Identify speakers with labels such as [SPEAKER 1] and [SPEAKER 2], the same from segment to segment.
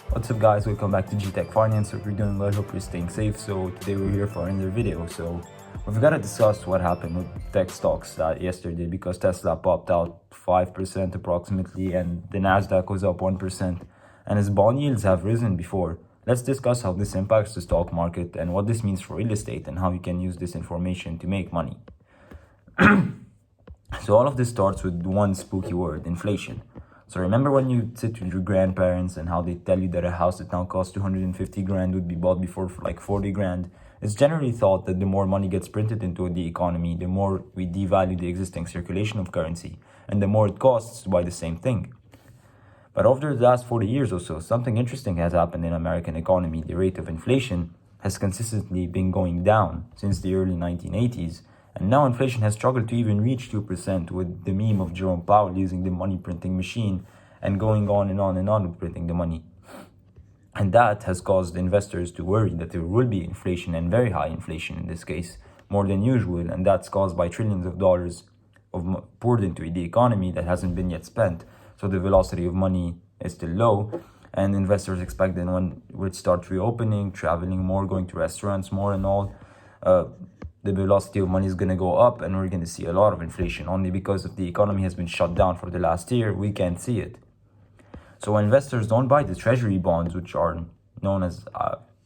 [SPEAKER 1] What's up guys, welcome back to G-Tech Finance. Hope you're doing well, hope you're staying safe. So today we're here for another video. So we've got to discuss what happened with tech stocks yesterday, because Tesla popped out 5% approximately and the Nasdaq was up 1%, and as bond yields have risen before. Let's discuss how this impacts the stock market and what this means for real estate and how you can use this information to make money. So all of this starts with one spooky word: inflation. So remember when you sit with your grandparents and how they tell you that a house that now costs 250 grand would be bought before for like 40 grand? It's generally thought that the more money gets printed into the economy, the more we devalue the existing circulation of currency, and the more it costs to buy the same thing. But over the last 40 years or so, something interesting has happened in the American economy. The rate of inflation has consistently been going down since the early 1980s. And now inflation has struggled to even reach 2%, with the meme of Jerome Powell using the money printing machine and going on and on and on with printing the money. And that has caused investors to worry that there will be inflation, and very high inflation in this case, more than usual. And that's caused by trillions of dollars poured into the economy that hasn't been yet spent. So the velocity of money is still low. And investors expect that when we start reopening, traveling more, going to restaurants more and all, the velocity of money is going to go up, and we're going to see a lot of inflation. Only because if the economy has been shut down for the last year, we can't see it. So when investors don't buy the treasury bonds, which are known as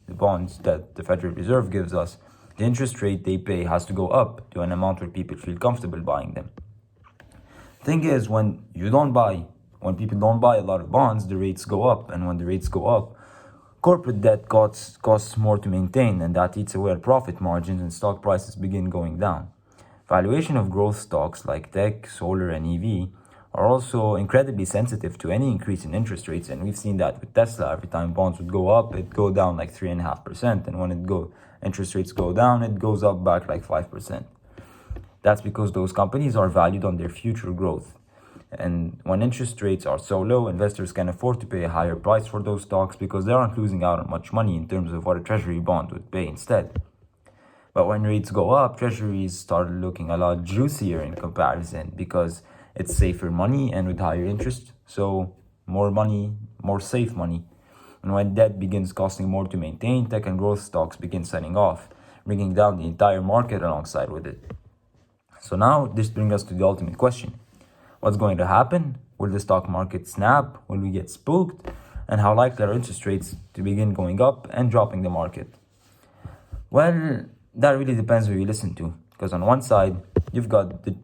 [SPEAKER 1] the bonds that the Federal Reserve gives us, the interest rate they pay has to go up to an amount where people feel comfortable buying them. Thing is, when people don't buy a lot of bonds, the rates go up, and when the rates go up, corporate debt costs more to maintain, and that eats away at profit margins, and stock prices begin going down. Valuation of growth stocks like tech, solar, and EV are also incredibly sensitive to any increase in interest rates, and we've seen that with Tesla. Every time bonds would go up, it'd go down like 3.5%, and when interest rates go down, it goes up back like 5%. That's because those companies are valued on their future growth. And when interest rates are so low, investors can afford to pay a higher price for those stocks because they aren't losing out on much money in terms of what a treasury bond would pay instead. But when rates go up, treasuries start looking a lot juicier in comparison, because it's safer money and with higher interest, so more money, more safe money. And when debt begins costing more to maintain, tech and growth stocks begin selling off, bringing down the entire market alongside with it. So now this brings us to the ultimate question. What's going to happen? Will the stock market snap? Will we get spooked? And how likely are interest rates to begin going up and dropping the market? Well, that really depends who you listen to. Because on one side, you've got the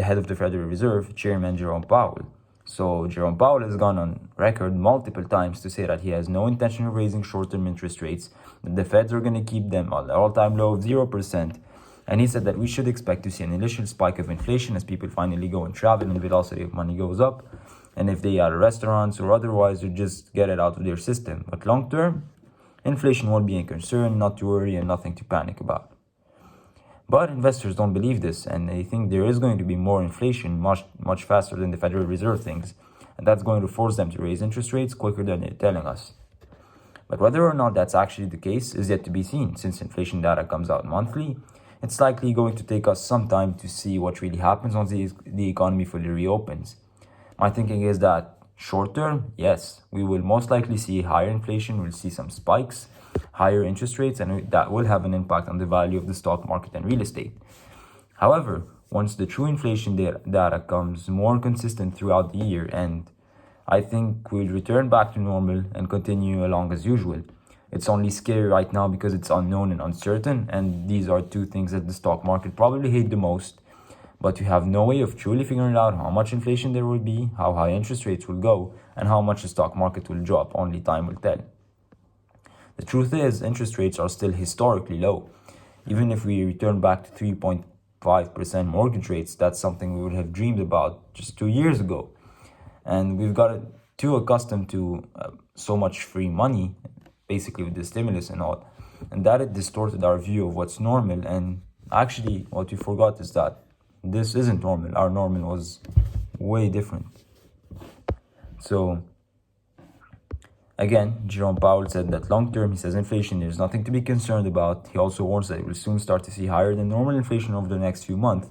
[SPEAKER 1] head of the Federal Reserve, Chairman Jerome Powell. So Jerome Powell has gone on record multiple times to say that he has no intention of raising short-term interest rates, that the Feds are going to keep them at an all-time low of 0%. And he said that we should expect to see an initial spike of inflation as people finally go and travel and velocity of money goes up. And if they are restaurants or otherwise, they just get it out of their system. But long term, inflation won't be a concern, not to worry, and nothing to panic about. But investors don't believe this, and they think there is going to be more inflation much faster than the Federal Reserve thinks. And that's going to force them to raise interest rates quicker than they're telling us. But whether or not that's actually the case is yet to be seen, since inflation data comes out monthly. It's likely going to take us some time to see what really happens once the economy fully reopens. My thinking is that short term, yes, we will most likely see higher inflation, we'll see some spikes, higher interest rates, and that will have an impact on the value of the stock market and real estate. However, once the true inflation data comes more consistent throughout the year, and I think we'll return back to normal and continue along as usual. It's only scary right now because it's unknown and uncertain, and these are two things that the stock market probably hate the most. But you have no way of truly figuring out how much inflation there will be, how high interest rates will go, and how much the stock market will drop. Only time will tell. The truth is, interest rates are still historically low. Even if we return back to 3.5% mortgage rates, that's something we would have dreamed about just 2 years ago. And we've got too accustomed to so much free money, basically with the stimulus and all, and that it distorted our view of what's normal. And actually what we forgot is that this isn't normal. Our normal was way different. So again, Jerome Powell said that long term, he says inflation, there's nothing to be concerned about. He also warns that we'll soon start to see higher than normal inflation over the next few months.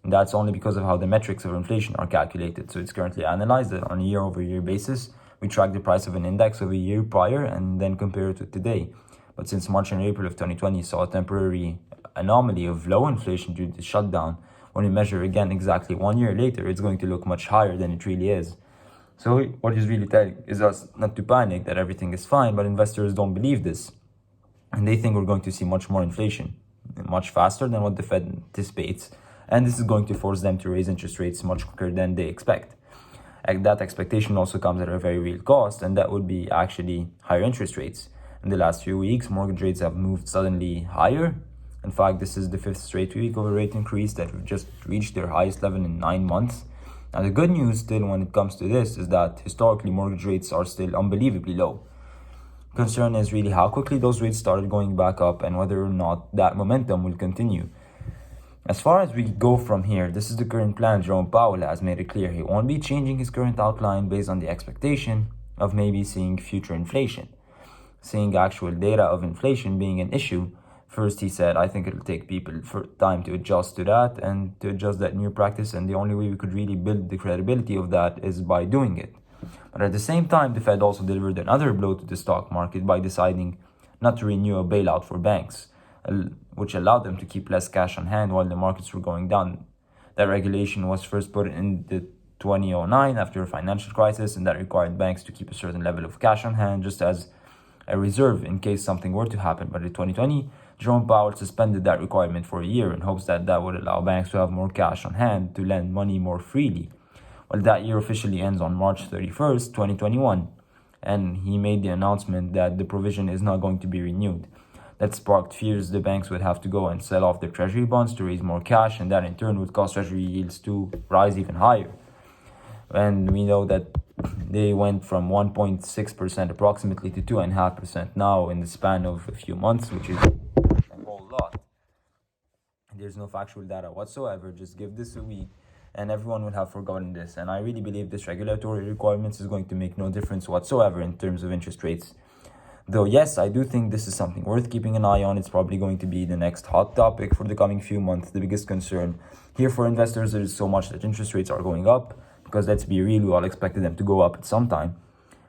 [SPEAKER 1] And that's only because of how the metrics of inflation are calculated. So it's currently analyzed on a year-over-year basis we track the price of an index of a year prior and then compare it to today. But since March and April of 2020 saw a temporary anomaly of low inflation due to the shutdown, when we measure again exactly 1 year later, it's going to look much higher than it really is. So what he's really telling is us not to panic that everything is fine, but investors don't believe this. And they think we're going to see much more inflation, much faster than what the Fed anticipates. And this is going to force them to raise interest rates much quicker than they expect. And that expectation also comes at a very real cost, and that would be actually higher interest rates. In the last few weeks, mortgage rates have moved suddenly higher. In fact, this is the 5th straight week of a rate increase that have just reached their highest level in 9 months. Now, the good news still when it comes to this is that historically mortgage rates are still unbelievably low. Concern is really how quickly those rates started going back up and whether or not that momentum will continue. As far as we go from here, this is the current plan. Jerome Powell has made it clear he won't be changing his current outline based on the expectation of maybe seeing future inflation. Seeing actual data of inflation being an issue, first he said, I think it'll take people for time to adjust to that and to adjust that new practice, and the only way we could really build the credibility of that is by doing it. But at the same time, the Fed also delivered another blow to the stock market by deciding not to renew a bailout for banks, which allowed them to keep less cash on hand while the markets were going down. That regulation was first put in the 2009 after a financial crisis, and that required banks to keep a certain level of cash on hand just as a reserve in case something were to happen. But in 2020, Jerome Powell suspended that requirement for a year in hopes that that would allow banks to have more cash on hand to lend money more freely. Well, that year officially ends on March 31st, 2021, and he made the announcement that the provision is not going to be renewed. That sparked fears the banks would have to go and sell off their treasury bonds to raise more cash, and that in turn would cause treasury yields to rise even higher. And we know that they went from 1.6% approximately to 2.5% now in the span of a few months, which is a whole lot. There's no factual data whatsoever. Just give this a week and everyone will have forgotten this. And I really believe this regulatory requirements is going to make no difference whatsoever in terms of interest rates. Though, yes, I do think this is something worth keeping an eye on. It's probably going to be the next hot topic for the coming few months. The biggest concern here for investors is so much that interest rates are going up, because let's be real, we all expected them to go up at some time.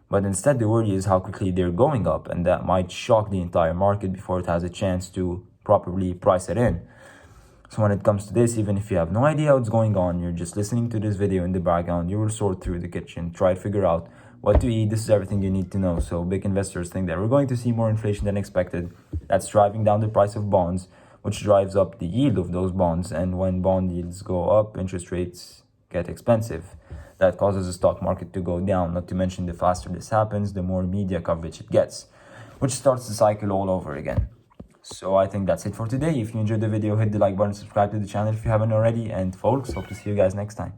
[SPEAKER 1] But instead, the worry is how quickly they're going up, and that might shock the entire market before it has a chance to properly price it in. So when it comes to this, even if you have no idea what's going on, you're just listening to this video in the background, you will sort through the kitchen, try to figure out what to eat. This is everything you need to know. So big investors think that we're going to see more inflation than expected. That's driving down the price of bonds, which drives up the yield of those bonds. And when bond yields go up, interest rates get expensive. That causes the stock market to go down. Not to mention, the faster this happens, the more media coverage it gets, which starts the cycle all over again. So I think that's it for today. If you enjoyed the video, hit the like button, subscribe to the channel if you haven't already. And folks, hope to see you guys next time.